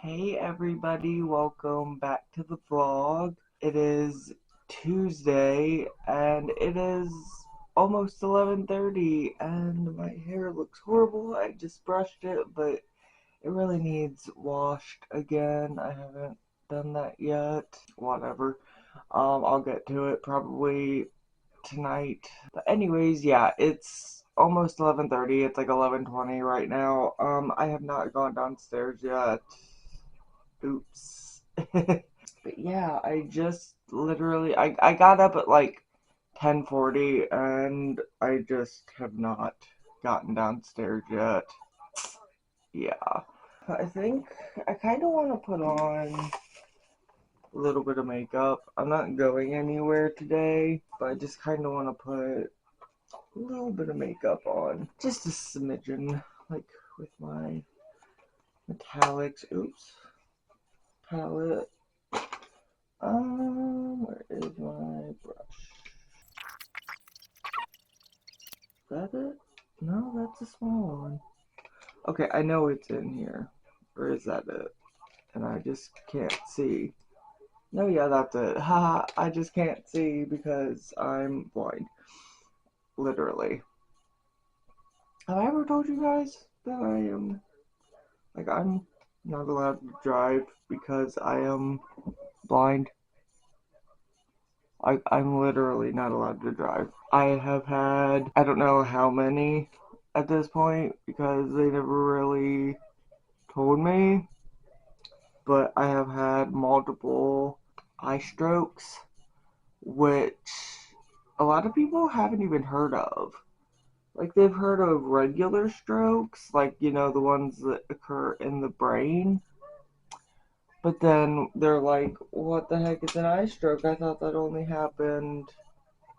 Hey everybody, welcome back to the vlog. It is Tuesday and it is almost 11:30 and my hair looks horrible. I just brushed it, but it really needs washed again. I haven't done that yet. Whatever. I'll get to it probably tonight. But anyways, yeah, it's almost 11:30. It's like 11:20 right now. I have not gone downstairs yet. Oops. But yeah, I just literally I got up at like 10:40 and I just have not gotten downstairs yet. Yeah. I think I kind of want to put on a little bit of makeup. I'm not going anywhere today, but I just kind of want to put a little bit of makeup on. Just a smidgen, like with my metallics. Oops. Palette. Where is my brush? Is that it? No, that's a small one. Okay, I know it's in here. Or is that it? And I just can't see. No, yeah, that's it. Haha, I just can't see because I'm blind. Literally. Have I ever told you guys that I'm not allowed to drive because I am blind? I'm literally not allowed to drive. I have had, I don't know how many at this point because they never really told me, but I have had multiple eye strokes, which a lot of people haven't even heard of. Like, they've heard of regular strokes, like, you know, the ones that occur in the brain. But then they're like, what the heck is an eye stroke? I thought that only happened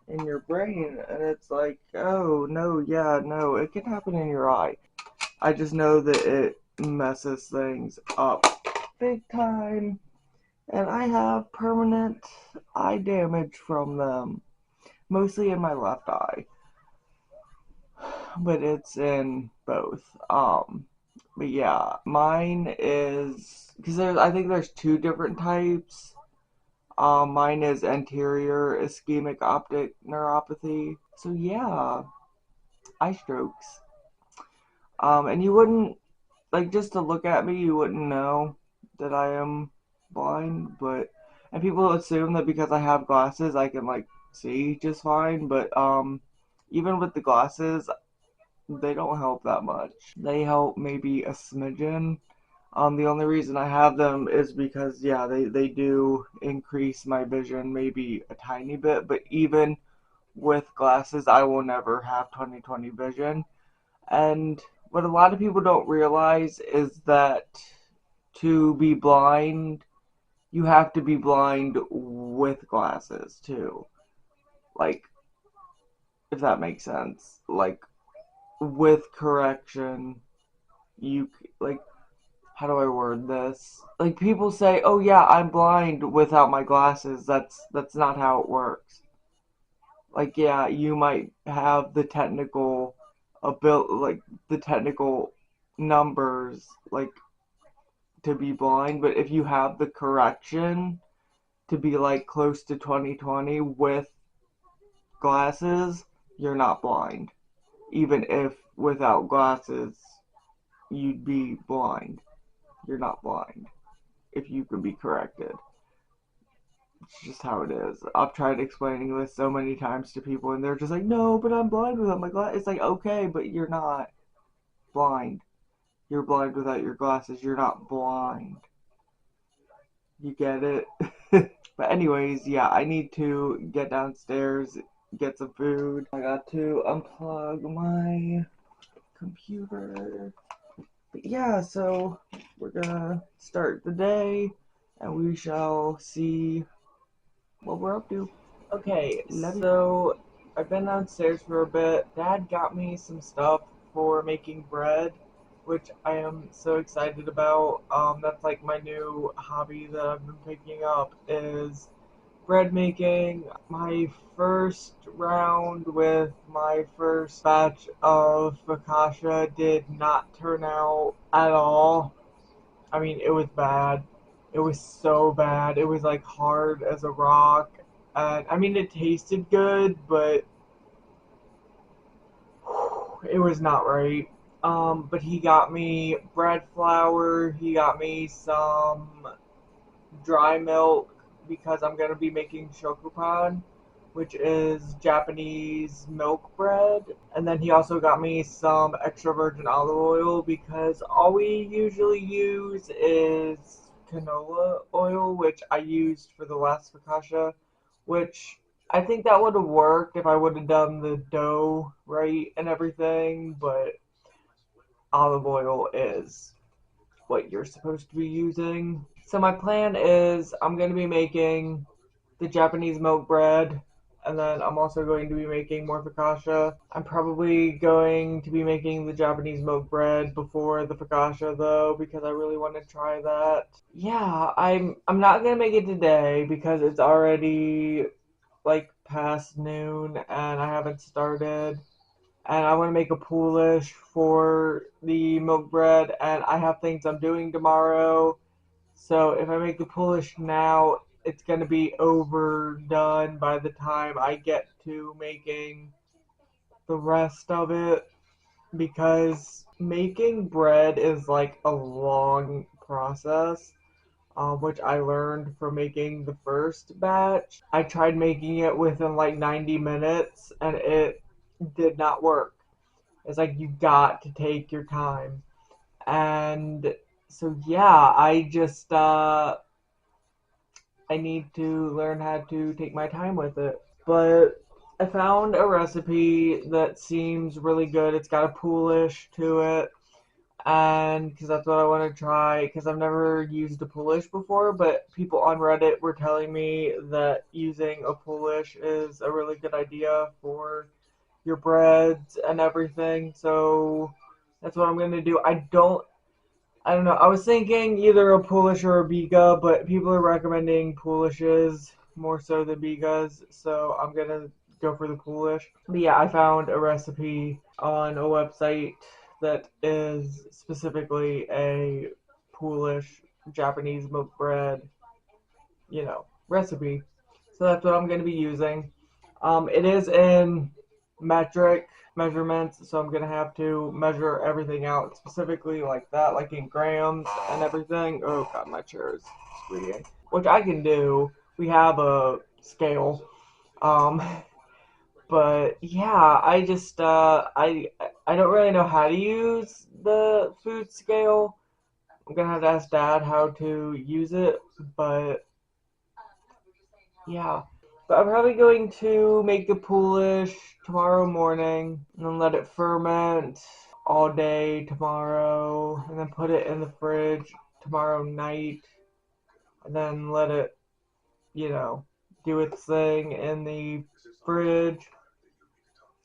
in your brain. And it's like, oh, no, yeah, no, it can happen in your eye. I just know that it messes things up big time. And I have permanent eye damage from them. Mostly in my left eye. But it's in both. But yeah, mine is, because I think there's two different types. Mine is anterior ischemic optic neuropathy. So yeah, eye strokes. And you wouldn't, like, just to look at me, you wouldn't know that I am blind, but, and people assume that because I have glasses, I can, like, see just fine, but, even with the glasses, they don't help that much. They help maybe a smidgen. The only reason I have them is because, yeah, they do increase my vision maybe a tiny bit, but even with glasses, I will never have 20/20 vision. And what a lot of people don't realize is that to be blind, you have to be blind with glasses too. Like, if that makes sense. Like, with correction, you, like, how do I word this? Like, people say, "Oh yeah, I'm blind without my glasses." That's not how it works. Like, yeah, you might have the technical like the technical numbers, like, to be blind, but if you have the correction to be like close to 20/20 with glasses, you're not blind. Even if without glasses you'd be blind, you're not blind if you can be corrected. It's just how it is. I've tried explaining this so many times to people and they're just like, no, but I'm blind without my glasses. It's like, okay, but you're not blind. You're blind without your glasses. You're not blind. You get it? But anyways, yeah, I need to get downstairs, get some food. I got to unplug my computer. But yeah, so we're gonna start the day and we shall see what we're up to. Okay, so I've been downstairs for a bit. Dad got me some stuff for making bread, which I am so excited about. That's like my new hobby that I've been picking up is bread making. My first round with my first batch of focaccia did not turn out at all. I mean, it was bad. It was so bad. It was like hard as a rock. And I mean, it tasted good, but it was not right. But he got me bread flour. He got me some dry milk because I'm gonna be making shokupan, which is Japanese milk bread. And then he also got me some extra virgin olive oil because all we usually use is canola oil, which I used for the last focaccia, which I think that would have worked if I would have done the dough right and everything, but olive oil is what you're supposed to be using. So my plan is I'm going to be making the Japanese milk bread, and then I'm also going to be making more focaccia. I'm probably going to be making the Japanese milk bread before the focaccia though, because I really want to try that. Yeah, I'm not gonna make it today because it's already like past noon and I haven't started. And I want to make a poolish for the milk bread, and I have things I'm doing tomorrow. So if I make the poolish now, it's going to be overdone by the time I get to making the rest of it, because making bread is like a long process, which I learned from making the first batch. I tried making it within like 90 minutes and it did not work. It's like you got to take your time. And so yeah, I need to learn how to take my time with it. But I found a recipe that seems really good. It's got a poolish to it, and because that's what I want to try. Because I've never used a poolish before, but people on Reddit were telling me that using a poolish is a really good idea for your breads and everything. So that's what I'm gonna do. I don't know. I was thinking either a Polish or a Biga, but people are recommending Polishes more so than Bigas, so I'm gonna go for the Polish. But yeah, I found a recipe on a website that is specifically a Polish Japanese milk bread, recipe. So that's what I'm gonna be using. It is in metric measurements, so I'm gonna have to measure everything out specifically like that, like in grams and everything. Oh god, my chair is squeaking. Which I can do. We have a scale. Um, but yeah, I don't really know how to use the food scale. I'm gonna have to ask Dad how to use it, but yeah. But I'm probably going to make the poolish tomorrow morning and then let it ferment all day tomorrow and then put it in the fridge tomorrow night and then let it, you know, do its thing in the fridge.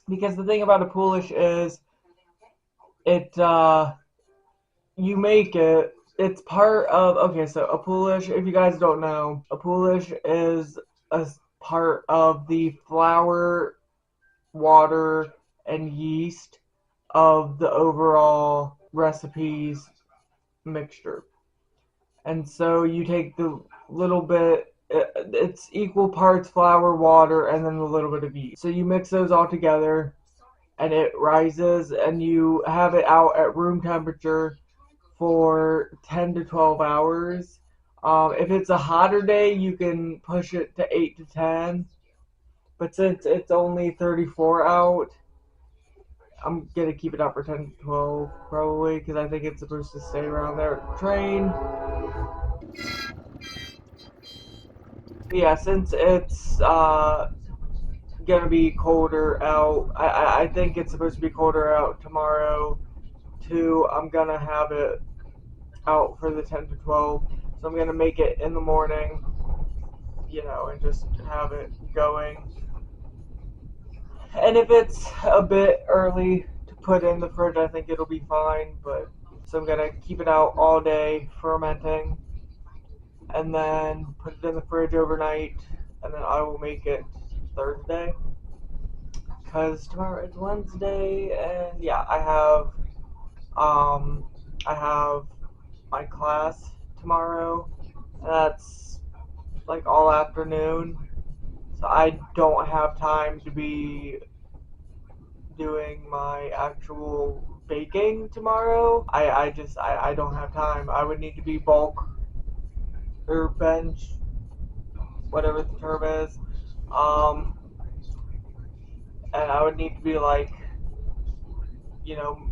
Because the thing about a poolish is it you make it, it's part of, okay, so a poolish, if you guys don't know, a poolish is a part of the flour, water, and yeast of the overall recipe's mixture. And so you take the little bit, it's equal parts flour, water, and then a little bit of yeast. So you mix those all together and it rises and you have it out at room temperature for 10 to 12 hours. If it's a hotter day, you can push it to 8 to 10. But since it's only 34 out, I'm gonna keep it out for 10 to 12 probably because I think it's supposed to stay around there. Train. But yeah, since it's gonna be colder out, I think it's supposed to be colder out tomorrow too. I'm gonna have it out for the 10 to 12. So I'm gonna make it in the morning, and just have it going. And if it's a bit early to put in the fridge, I think it'll be fine. But so I'm gonna keep it out all day fermenting, and then put it in the fridge overnight. and then I will make it Thursday, because tomorrow is Wednesday, and yeah, um I have my class tomorrow, and that's like all afternoon, so I don't have time to be doing my actual baking tomorrow. I don't have time. I would need to be bulk or bench, whatever the term is. Um, and I would need to be like,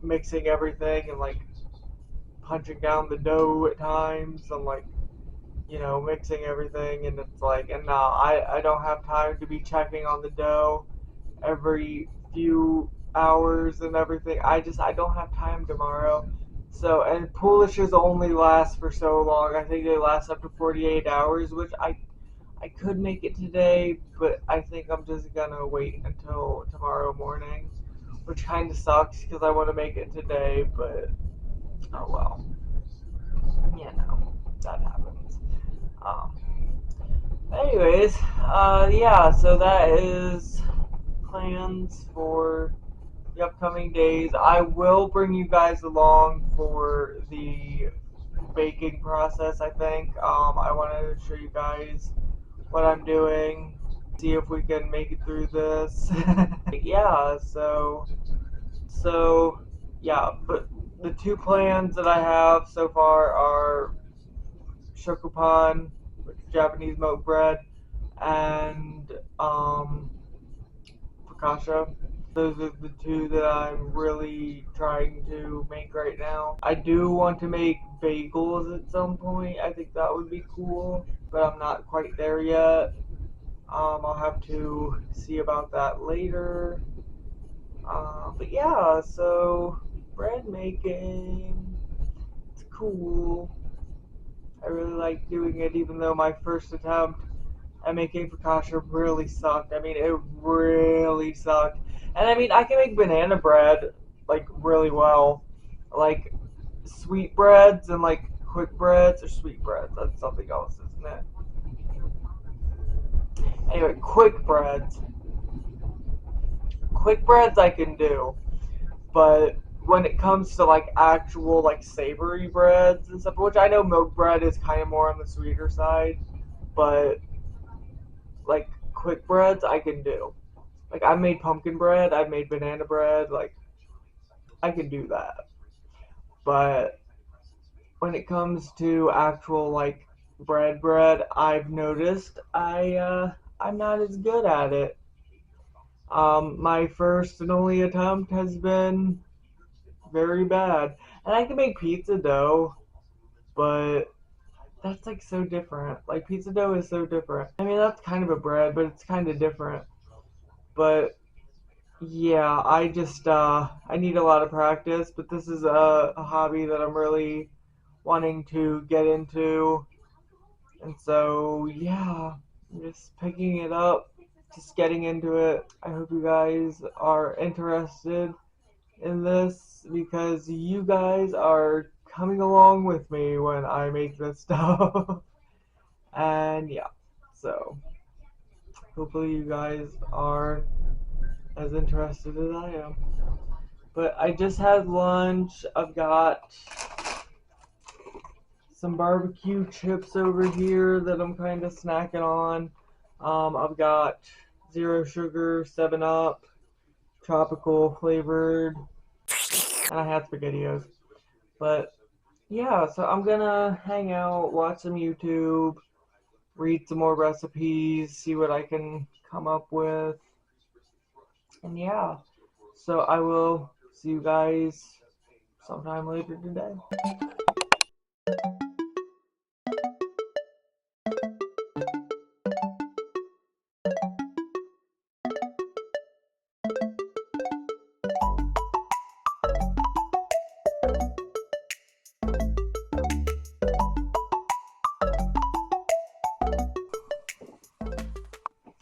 mixing everything and like punching down the dough at times and like, mixing everything. And it's like, and now I don't have time to be checking on the dough every few hours and everything. I don't have time tomorrow. So, and poolishes only last for so long. I think they last up to 48 hours, which I could make it today, but I think I'm just gonna wait until tomorrow morning, which kind of sucks because I want to make it today, but oh well. That happens. Um, anyways, yeah, so that is plans for the upcoming days. I will bring you guys along for the baking process, I think. I want to show you guys what I'm doing, see if we can make it through this. Yeah, so, yeah, but the two plans that I have so far are shokupan, which is Japanese milk bread, and focaccia. Those are the two that I'm really trying to make right now. I do want to make bagels at some point. I think that would be cool, but I'm not quite there yet. I'll have to see about that later. But yeah, so bread making, it's cool. I really like doing it, even though my first attempt at making focaccia really sucked. I mean, it really sucked. And I mean, I can make banana bread like really well, like sweet breads and like quick breads or sweet breads. That's something else, isn't it? Anyway, quick breads I can do, but when it comes to like actual like savory breads and stuff, which I know milk bread is kind of more on the sweeter side, but like quick breads I can do. Like I made pumpkin bread, I made banana bread, like I can do that. But when it comes to actual like bread, I've noticed I'm not as good at it. My first and only attempt has been very bad. And I can make pizza dough, but that's like so different. Like pizza dough is so different. I mean that's kind of a bread, but it's kind of different. But yeah, I need a lot of practice, but this is a hobby that I'm really wanting to get into. And so yeah, I'm just picking it up, just getting into it. I hope you guys are interested in this because you guys are coming along with me when I make this stuff. And yeah, so hopefully you guys are as interested as I am. But I just had lunch. I've got some barbecue chips over here that I'm kind of snacking on. I've got zero sugar, 7 Up, tropical flavored, and I had SpaghettiOs. But yeah, so I'm gonna hang out, watch some YouTube, read some more recipes, see what I can come up with. And yeah, so I will see you guys sometime later today.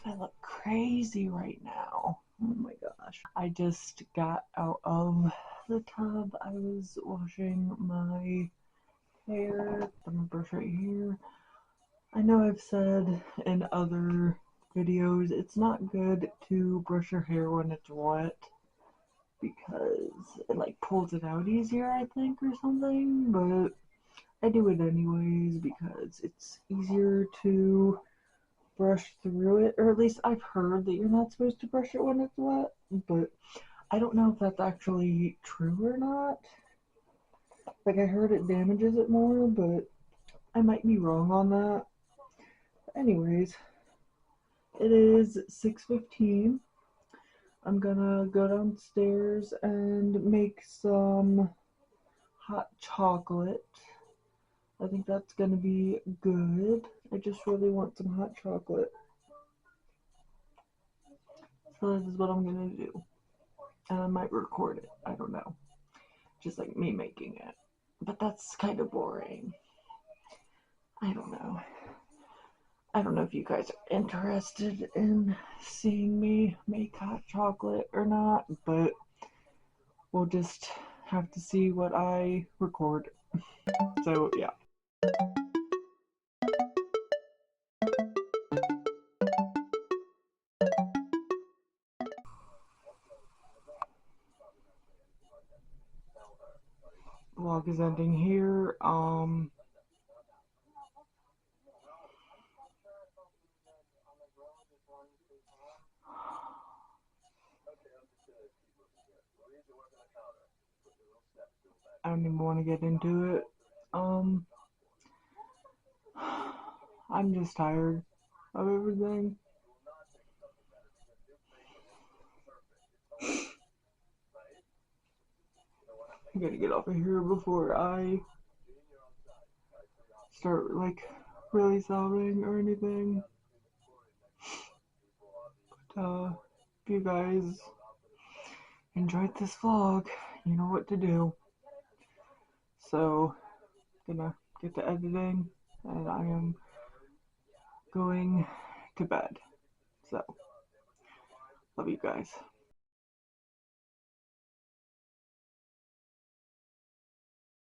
I look crazy right now. Oh my gosh. I just got out of the tub. I was washing my hair. I'm gonna brush right here. I know I've said in other videos, it's not good to brush your hair when it's wet because it like pulls it out easier, I think, or something, but I do it anyways because it's easier to brush through it, or at least I've heard that you're not supposed to brush it when it's wet, but I don't know if that's actually true or not. Like, I heard it damages it more, but I might be wrong on that. Anyways, it is 6:15. I'm gonna go downstairs and make some hot chocolate. I think that's gonna be good. I just really want some hot chocolate. So this is what I'm gonna do. And I might record it. I don't know. Just like me making it. But that's kind of boring. I don't know. I don't know if you guys are interested in seeing me make hot chocolate or not, but we'll just have to see what I record. So, yeah. Vlog is ending here. I don't even want to get into it. I'm just tired of everything. I gotta get off of here before I start like really sobbing or anything. But if you guys enjoyed this vlog, you know what to do. So, gonna get to editing, and I am going to bed. So, love you guys.